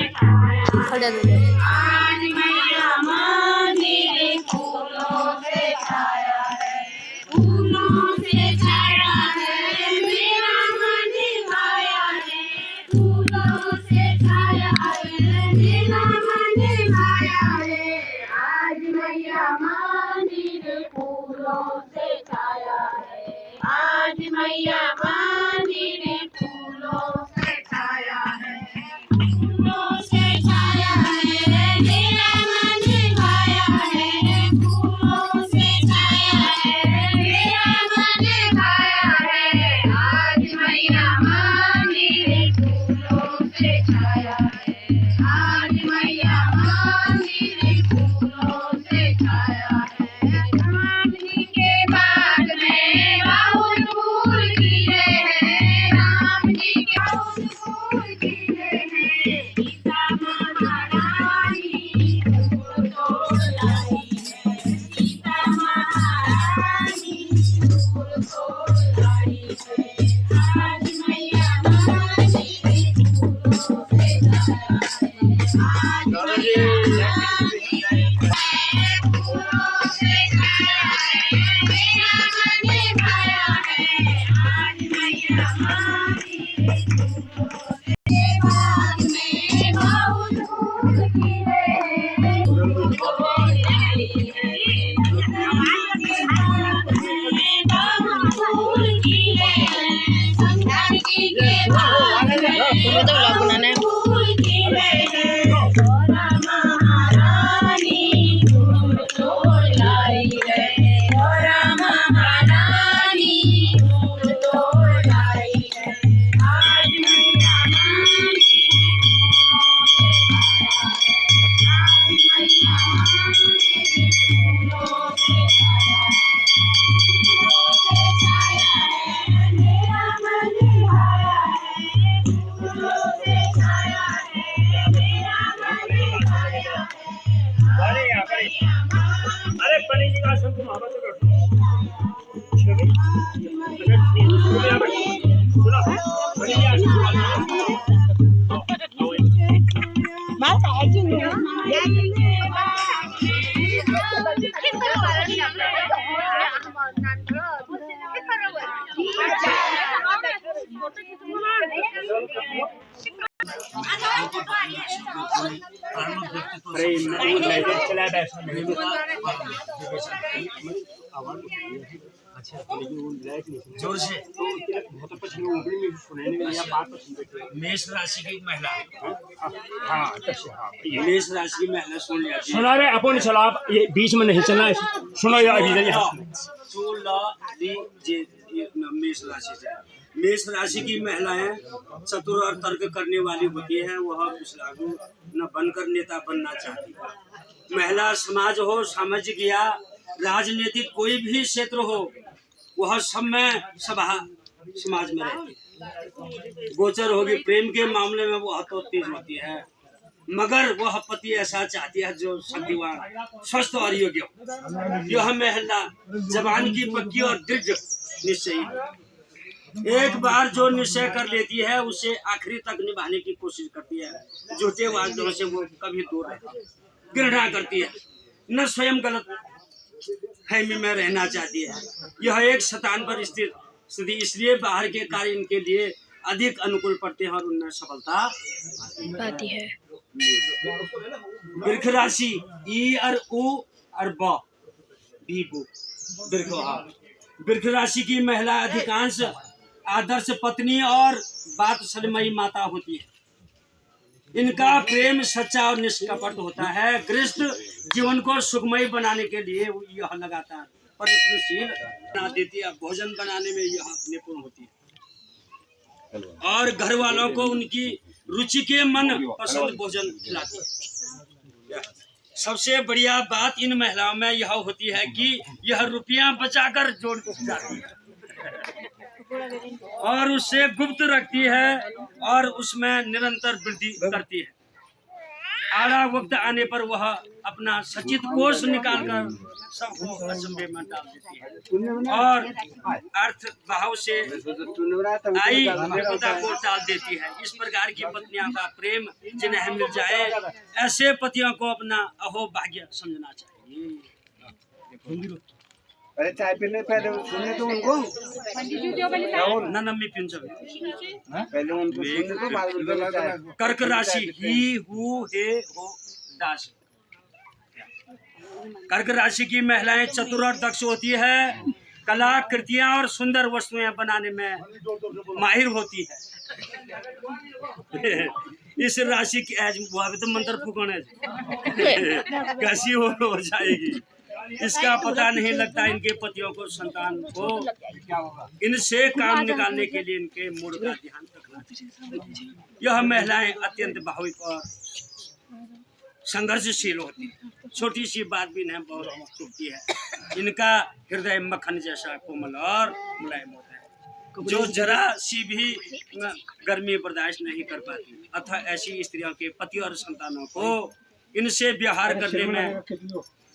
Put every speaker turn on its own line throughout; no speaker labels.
खड़े दे
आज मैया मंदिर फूलों से छाया है, फूलों से छाया है, मेरा मन भाया है, फूलों से छाया है, मेरा मन भाया है। आज मैया मंदिर फूलों से छाया है, आज मैया मंदिर फूलों से छाया है, फूलों से छाया है, मेरा मन भाया है, फूलों से छाया है, मेरा मन भाया है। आज मैया मंदिर फूलों से छाया है, आज मैया मंदिर फूलों से छाया है। राम जी के बाग में बहुत फूल खिले हैं, राम जी के बहुत फूल खिले हैं, सीता महारानी फूल तोड़ लाई है, सीता महारानी फूल तोड़ लाई है। आज मैया मंदिर फूलों से छाया है, आज मैया फूलों से छाया है, मेरा मन भाया है। आज मैया मंदिर फूलों से बाग में बहुत फूल खिले हैं, फूल तोड़ लाई है, बाग में बहुत फूल खिले हैं, संध्या जी के बाग में
तो बनाना
फूल खिले हैं, गोरा महारानी फूल तोड़ लाई है, गोरा महारानी फूल तोड़ लाई है। आज मैया मंदिर फूलों से छाया है, आज मैया मंदिर फूलों से छाया है, फूलों से छाया है, मेरा मन भाया है, फूलों से छाया है, मेरा मन भाया है।
अरे पनी जी का सब तुम आवाज कर छवि सुना पनी जी
बात है कि नहीं
अरे लाइट चला बैठा नहीं अच्छा जोर से बहुत कुछ में सुनने में या बात तो सुन रहे
मेष राशि की महिला
हां अच्छा हां
मेष राशि की महिला सुन लिया
सुना रहे अपन चला आप ये बीच में नहीं चलना है सुनो या अभी यहाँ
मेष राशि से मेष राशि की महिलाएं चतुर और तर्क करने वाली होती है, वह विश्रागु न बनकर नेता बनना चाहती है। महिला समाज हो, सामाजिक या राजनीतिक कोई भी क्षेत्र हो, वह सब में सभा समाज में रहती है। गोचर होगी प्रेम के मामले में वह तो तेज होती है, मगर वह पति ऐसा चाहती है जो शक्तिवान स्वस्थ और योग्य हो। यह महिला जवान की पक्की और दृढ़ निश्चयी है। एक बार जो निश्चय कर लेती है उसे आखिरी तक निभाने की कोशिश करती है। झूठे वादों से वो कभी दूर रहती है, घृणा करती है, न स्वयं गलत फहमी में रहना चाहती है। यह एक शतान पर स्थिर स्थिति, इसलिए बाहर के कार्य इनके लिए अधिक अनुकूल पड़ते हैं और उनमें सफलता
पाती है।
वृक्ष राशि ई और उ और ब बी बु वृक्ष राशि की महिला अधिकांश आदर्श पत्नी और वात्सल्यमयी माता होती है। इनका प्रेम सच्चा और निष्कपट होता है। गृहस्थ जीवन को सुखमय बनाने के लिए यह लगातार प्रयत्नशील बना देती है। भोजन बनाने में यह निपुण होती है और घर वालों को उनकी रुचि के मन पसंद भोजन खिलाती है। सबसे बढ़िया बात इन महिलाओं में यह होती है कि यह रुपया बचाकर जोड़ जाती है और उसे गुप्त रखती है और उसमें निरंतर वृद्धि करती है। आड़ा वक्त आने पर वह अपना सचित कोष निकालकर सबको अचंभे में डाल देती है और अर्थ भाव से आई विपदा को टाल देती है। इस प्रकार की पत्नियों का प्रेम जिन्हें मिल जाए, ऐसे पतियों को अपना अहोभाग्य समझना चाहिए।
अरे चाय पीने पहले सुनने तो उनको
ननम्मी पिंच
पहले उनको सुनने तो बाद में चाय।
कर्क राशि ही हु हे हो दास। कर्क राशि की महिलाएं चतुर और दक्ष होती है, कला कृतियां और सुंदर वस्तुएं बनाने में माहिर होती है। इस राशि की आज वो अभी तो मंत्र फूकने कैसी हो जाएगी, इसका पता नहीं लगता। इनके पतियों को संतान को इनसे काम निकालने के लिए इनके मूड का ध्यान रखना चाहिए। यह महिलाएं अत्यंत भावुक और संघर्षशील होती है, छोटी सी बात भी इन्हें बहुत चुभती है। इनका हृदय मक्खन जैसा कोमल और मुलायम होता है, जो जरा सी भी गर्मी बर्दाश्त नहीं कर पाती। अतः ऐसी स्त्रियों के पति और संतानों को इनसे व्यवहार करने में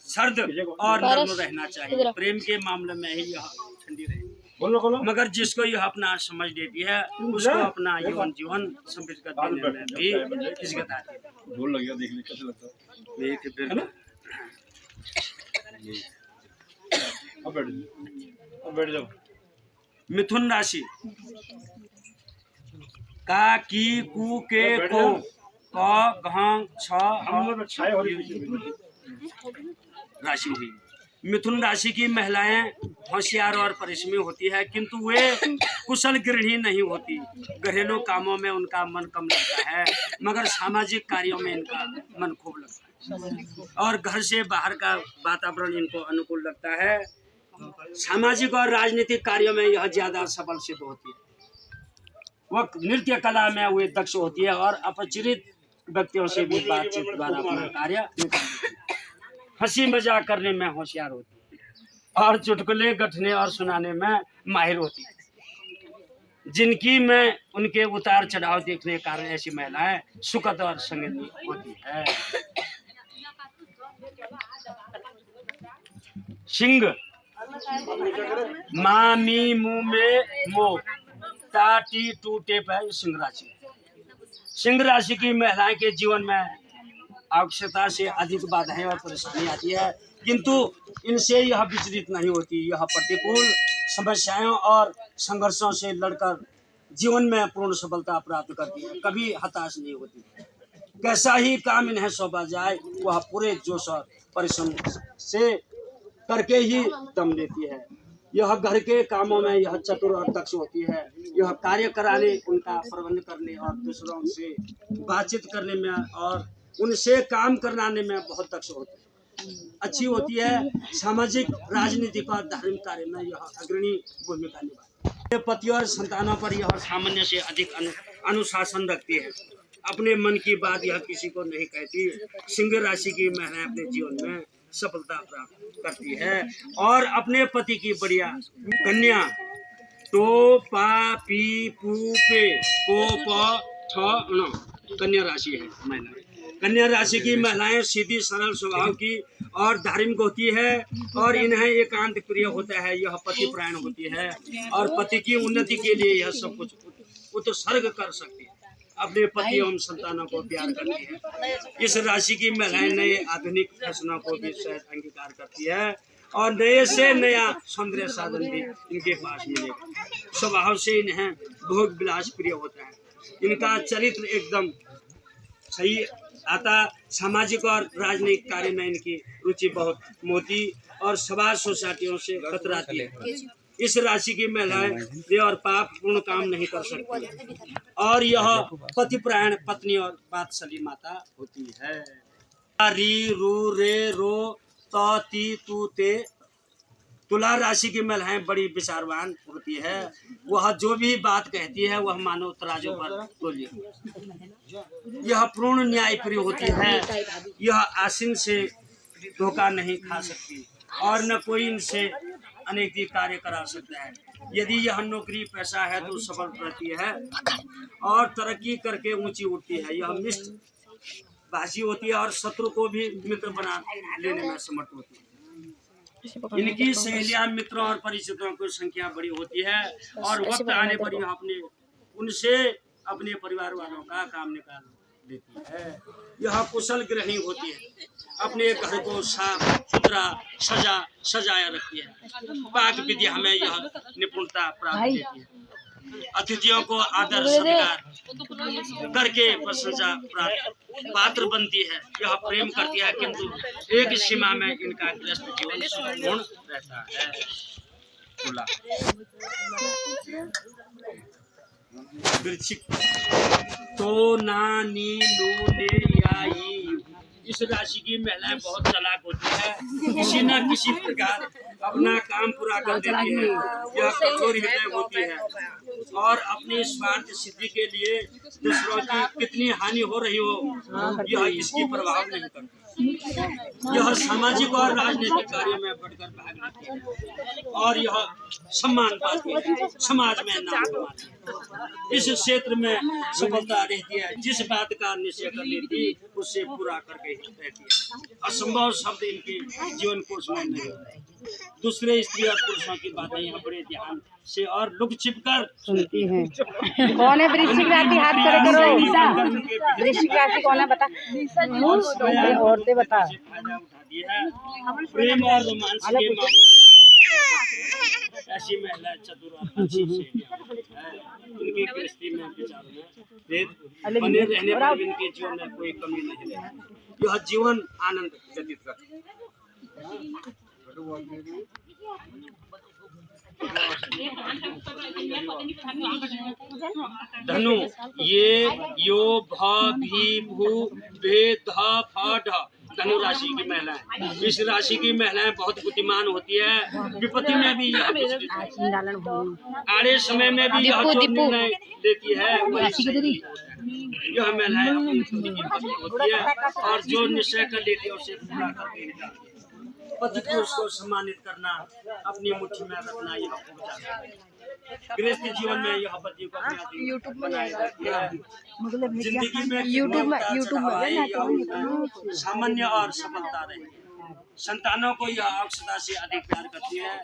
सर्द और नर्म रहना चाहिए। प्रेम के मामले में ही यह ठंडी रहे, मगर जिसको यह अपना समझ लेती है उसको अपना जीवन समृद्ध करने में भी हिचकिचाती है।
ढोल लग गया, देखने कैसे लगता है। अब बैठ जाओ।
मिथुन राशि का की कु के को क घ छ राशि हुई। मिथुन राशि की महिलाएं होशियार और परिश्रमी होती है, किंतु वे कुशल गृहिणी नहीं होती। घरेलू कामों में उनका मन कम लगता है, मगर सामाजिक कार्यों में इनका मन खूब लगता है और घर से बाहर का वातावरण इनको अनुकूल लगता है। सामाजिक और राजनीतिक कार्यों में यह ज्यादा सफल सिद्ध होती है। वह नृत्य कला में वे दक्ष होती है और अपरिचित व्यक्तियों से भी बातचीत द्वारा अपना कार्य निकाल देती है। हंसी मजाक करने में होशियार होती है और चुटकुले गठने और सुनाने में माहिर होती है। जिनकी में उनके उतार चढ़ाव देखने के कारण ऐसी महिलाएं सुखद और संगीत होती है। सिंह मामी मुंह में मो टाटी टूटे पे सिंह राशि। सिंह राशि की महिलाएं के जीवन में आवश्यकता से अधिक बाधाएं और परेशानी आती है, किंतु इनसे यह विचलित नहीं होती। यह प्रतिकूल समस्याओं और संघर्षों से लड़कर जीवन में पूर्ण सफलता प्राप्त करती है, कभी हताश नहीं होती। कैसा ही काम इन्हें सौंपा जाए वह पूरे जोश और परिश्रम से करके ही दम लेती है। यह घर के कामों में यह चतुर और दक्ष होती है। यह कार्य कराने, उनका प्रबंध करने और दूसरों से बातचीत करने में और उनसे काम कराने में बहुत दक्ष होती है, अच्छी होती है। सामाजिक, राजनीतिक और धार्मिक कार्य में यह अग्रणी भूमिका निभाती है। पति और संतानों पर यह सामान्य से अधिक अनुशासन रखती है। अपने मन की बात यह किसी को नहीं कहती। सिंह राशि की महिलाएं अपने जीवन में सफलता प्राप्त करती है और अपने पति की बढ़िया कन्या तो पा पी पू पे को प ठ कन्या राशि है महिला। कन्या राशि की महिलाएं सीधी सरल स्वभाव की और धार्मिक होती है और इन्हें एकांत प्रिय होता है। यह पति प्राण होती है और पति की उन्नति के लिए यह सब कुछ उत्सर्ग कर सकती है। अपने पति एवं संतानों को प्यार करती है। इस राशि की महिलाएं नए आधुनिक फैशनों को भी सहज अंगीकार करती है और नए से नया सौंदर्य साधन भी इनके पास मिलेगा। स्वभाव से इन्हें भोग विलास प्रिय होता है। इनका चरित्र एकदम सही आता। सामाजिक और राजनीतिक कार्य में इनकी रुचि बहुत मोटी और समाज सोसाइटियों से कतराती है। इस राशि की महिलाएं प्रिय और पाप पूर्ण काम नहीं कर सकती और यह पतिप्रायण पत्नी और वात्सली माता होती है। री रू रे रो त ती तू ते। तुला राशि की महिलाएं बड़ी विचारवान होती है। वह जो भी बात कहती है वह मानो तराजू पर तोली। यह पूर्ण न्याय प्रिय होती है। यह आसीन से धोखा नहीं खा सकती और न कोई इनसे अनेक कार्य करा सकता है। यदि यह नौकरी पैसा है तो सफल रहती है और तरक्की करके ऊंची उठती है। यह मिष्ट भाषी होती है और शत्रु को भी मित्र बना लेने में समर्थ होती है। इनकी सहेलियां, मित्रों और परिचितों की संख्या बड़ी होती है और वक्त आने पर यह उनसे अपने परिवार वालों का काम निकाल लेती है। यह कुशल गृहिणी होती है, अपने घर को साफ सुथरा सजाया रखती है। पाक विद्या में यह निपुणता प्राप्त देती है। अतिथियों को आदर सत्कार करके प्रशंसा पात्र बनती है। यह प्रेम करती है, किंतु एक सीमा में इनका गृहस्थ जीवन संपूर्ण रहता है। बोला वृश्चिक तो ना नी नो ने या ई। इस राशि की महिलाएं बहुत चालाक होती है, किसी न किसी प्रकार अपना काम पूरा कर देती है। यह कठोर हृदय होती है और अपनी स्वार्थ सिद्धि के लिए दूसरों की कितनी हानि हो रही हो यह इसकी प्रभाव नहीं करती। यह सामाजिक और राजनीतिक कार्यों में बढ़कर भाग लेती है और यह सम्मान पाती है, समाज में नाम कमाती है। इस क्षेत्र में सफलता रहती है, जिस बात का निश्चय कर लेती उससे पूरा करके रहती है। असंभव शब्द इनके जीवन को उसमें नहीं होता। दूसरे स्त्री और पुरुषों की बातें यह बड़े ध्यान से और लुक छिप कर
सुनती हैं। कौन है वृश्चिक राशि? हाथ खड़े करो। वृश्चिक राशि कौन है बता? औरतें बता।
फायदा उठाती है। प्रेम और रोमांस के मामलों में ऐसी महिला चतुर और अच्छी है। उनकी गृहस्थी में विचारों में भेद बने रहने पर इनके जीवन में कोई कमी नहीं रहती। यह जीवन आनंद व्यतीत करती है। धनु ये यो भ भी भू भे ध फ ढ धनु राशि की महिलाएं। इस राशि की महिलाएं बहुत बुद्धिमान होती है। विपत्ति में भी यह विचलित है। आड़े समय में भी यह जो निर्णय लेती है यह महिलाएं अपनी पत्नी होती है और जो निश्चय कर लेती है उसे पूरा करके ही जाती है। पति पुरुष को सम्मानित करना, अपनी मुट्ठी में रखना यह हो जाता है। गृहस्थी जीवन में यह पति को अपने बनाए रखती है। जिंदगी में सामान्य और सफलता रहती है। संतानों को यह अक्षता से अधिक प्यार करती है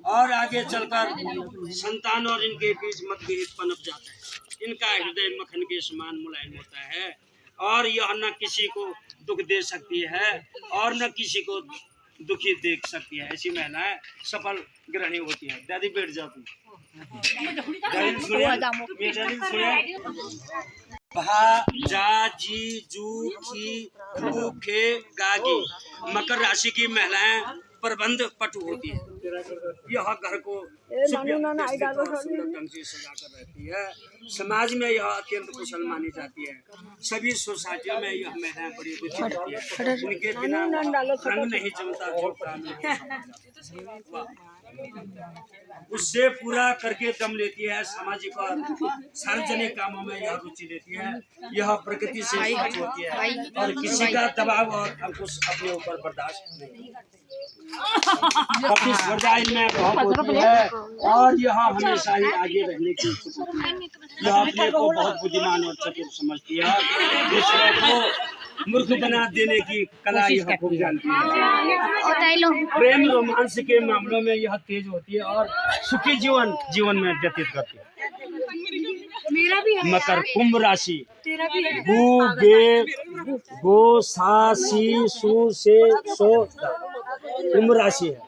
और आगे चलकर संतान और इनके बीच मतभेद पनप जाता है। इनका हृदय मक्खन के समान मुलायम होता है और यह न किसी को दुख दे सकती है और न किसी को दुखी देख सकती है। ऐसी महिलाएं सफल गृहिणी होती है। दादी बैठ जाओ तुम। भा जा जी जू खी खू खे गागी मकर राशि की महिलाएं प्रबंध पटु होती है। यह घर को सुंदर ढंग से सजा कर रहती है। समाज में यह अत्यंत कुशल मानी जाती है। सभी सोसाइटियों में यह महिलाएं बड़ी रुचि रखती है। उनके बिना रंग नहीं जमता जो काम उससे पूरा करके दम लेती है। सामाजिक और सार्वजनिक कामों में यह रुचि लेती है। यह प्रकृति से स्वच्छ होती है और किसी का दबाव और अंकुश अपने ऊपर बर्दाश्त नहीं करती। प्रतिस्पर्धा इनमें बहुत होती है और यह हमेशा ही आगे रहने की इच्छुक होती है। यह अपने को बहुत बुद्धिमान और चतुर समझती है। दूसरों को मूर्ख बना देने की कला यह खूब जानती है। प्रेम रोमांस के मामलों में यह तेज होती है और सुखी जीवन में व्यतीत करती है। मकर कुंभ राशि गु गे गो सा सी सु से सो कुंभ राशि है।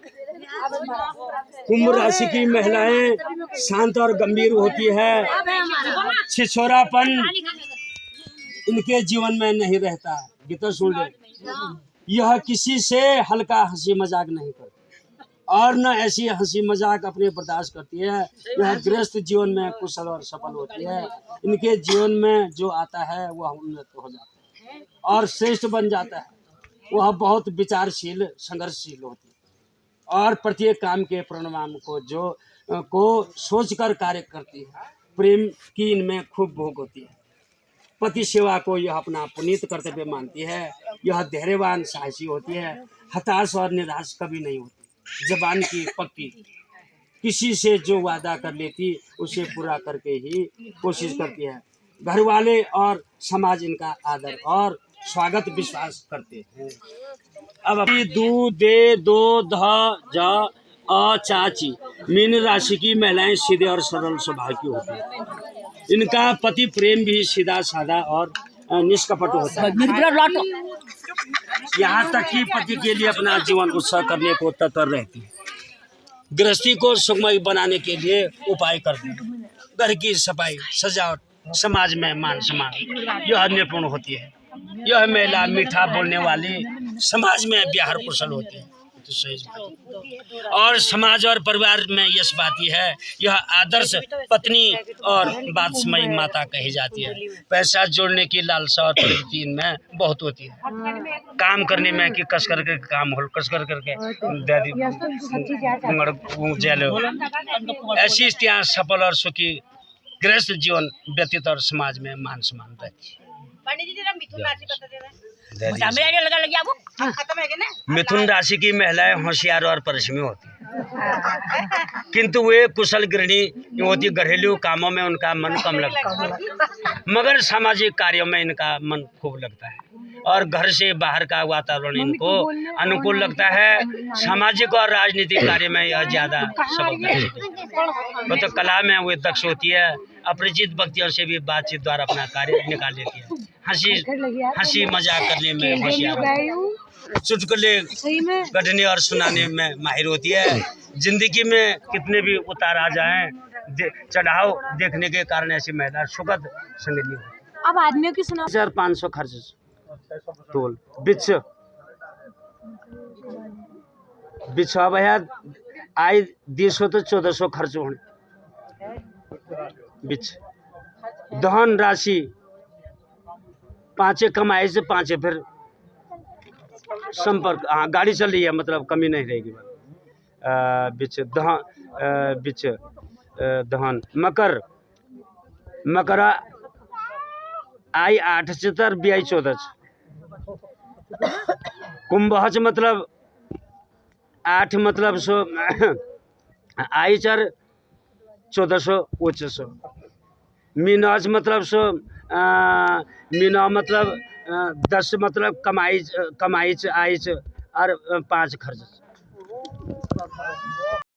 कुंभ राशि की महिलाएं शांत और गंभीर होती है। छिछोरापन इनके जीवन में नहीं रहता। गीता सुन ले। यह किसी से हल्का हंसी मजाक नहीं करती और न ऐसी हंसी मजाक अपने बर्दाश्त करती है। यह गृहस्थ जीवन में कुशल और सफल होती है। इनके जीवन में जो आता है वह उन्नत हो जाता है और श्रेष्ठ बन जाता है। वह बहुत विचारशील संघर्षशील होती है और प्रत्येक काम के परिणाम को सोचकर कार्य करती है। प्रेम की इनमें खूब भोग होती है। पति सेवा को यह अपना पुनीत कर्तव्य मानती है। यह धैर्यवान साहसी होती है। हताश और निराश कभी नहीं होती। जबान की पक्की, किसी से जो वादा कर लेती उसे पूरा करके ही कोशिश करती है। घर वाले और समाज इनका आदर और स्वागत विश्वास करते हैं। अब अपनी दू दे दो ध ज अ चाची मीन राशि की महिलाएं सीधे और सरल स्वभाव की होती है। इनका पति प्रेम भी सीधा साधा और निष्कपट होता है। यहाँ तक कि पति के लिए अपना जीवन उत्सर्ग करने को तत्पर रहती है। गृहस्थी को सुखमय बनाने के लिए उपाय करते हैं। घर की सफाई सजावट, समाज में मान सम्मान, यह निपुण होती है। यह महिला मीठा बोलने वाली, समाज में व्यवहार कुशल होती है। तो सही बात। और समाज और परिवार में यश पाती है। यह आदर्श पत्नी और बादशाही माता कही जाती है। पैसा जोड़ने की लालसा और प्रवृत्ति इनमें बहुत होती है। काम करने में कि कस करके काम हो, कस कर करके ऐसी स्त्रियां सफल और सुखी गृहस्थ जीवन व्यतीत और समाज में मान सम्मान रहती है। मिथुन राशि की महिलाएं होशियार और परिश्रमी होती हैं, किंतु वे कुशल गृहिणी होती। घरेलू कामों में उनका मन कम लगता है, मगर सामाजिक कार्यों में इनका मन खूब लगता है और घर से बाहर का वातावरण इनको अनुकूल लगता है। सामाजिक और राजनीतिक कार्य में यह ज्यादा वो तो कला में वे दक्ष होती है। अपरिचित व्यक्तियों से भी बातचीत द्वारा अपना कार्य निकाल लेती है। हंसी मजाक करने में होशियार, चुटकुले गढ़ने और सुनाने में माहिर होती है। जिंदगी में कितने भी उतार आ जाएं, चढ़ाव देखने के कारण ऐसी महिला सुखद संगिनी होती है।
अब आदमियों की सुना
1500 खर्च तोल बिछा भैया आय 200 तो 1400 खर्च होने बिच दहन राशि 5 कमाई से 5 फिर संपर्क। हाँ, गाड़ी चल रही है, मतलब कमी नहीं रहेगी। बिच दहन मकरा आई 8 चितर बी 14। कुंभज मतलब 8 मतलब सो आई 4 1400 2500। मीनाज मतलब सो मीना मतलब 10 मतलब कमाई आई और 5 खर्च।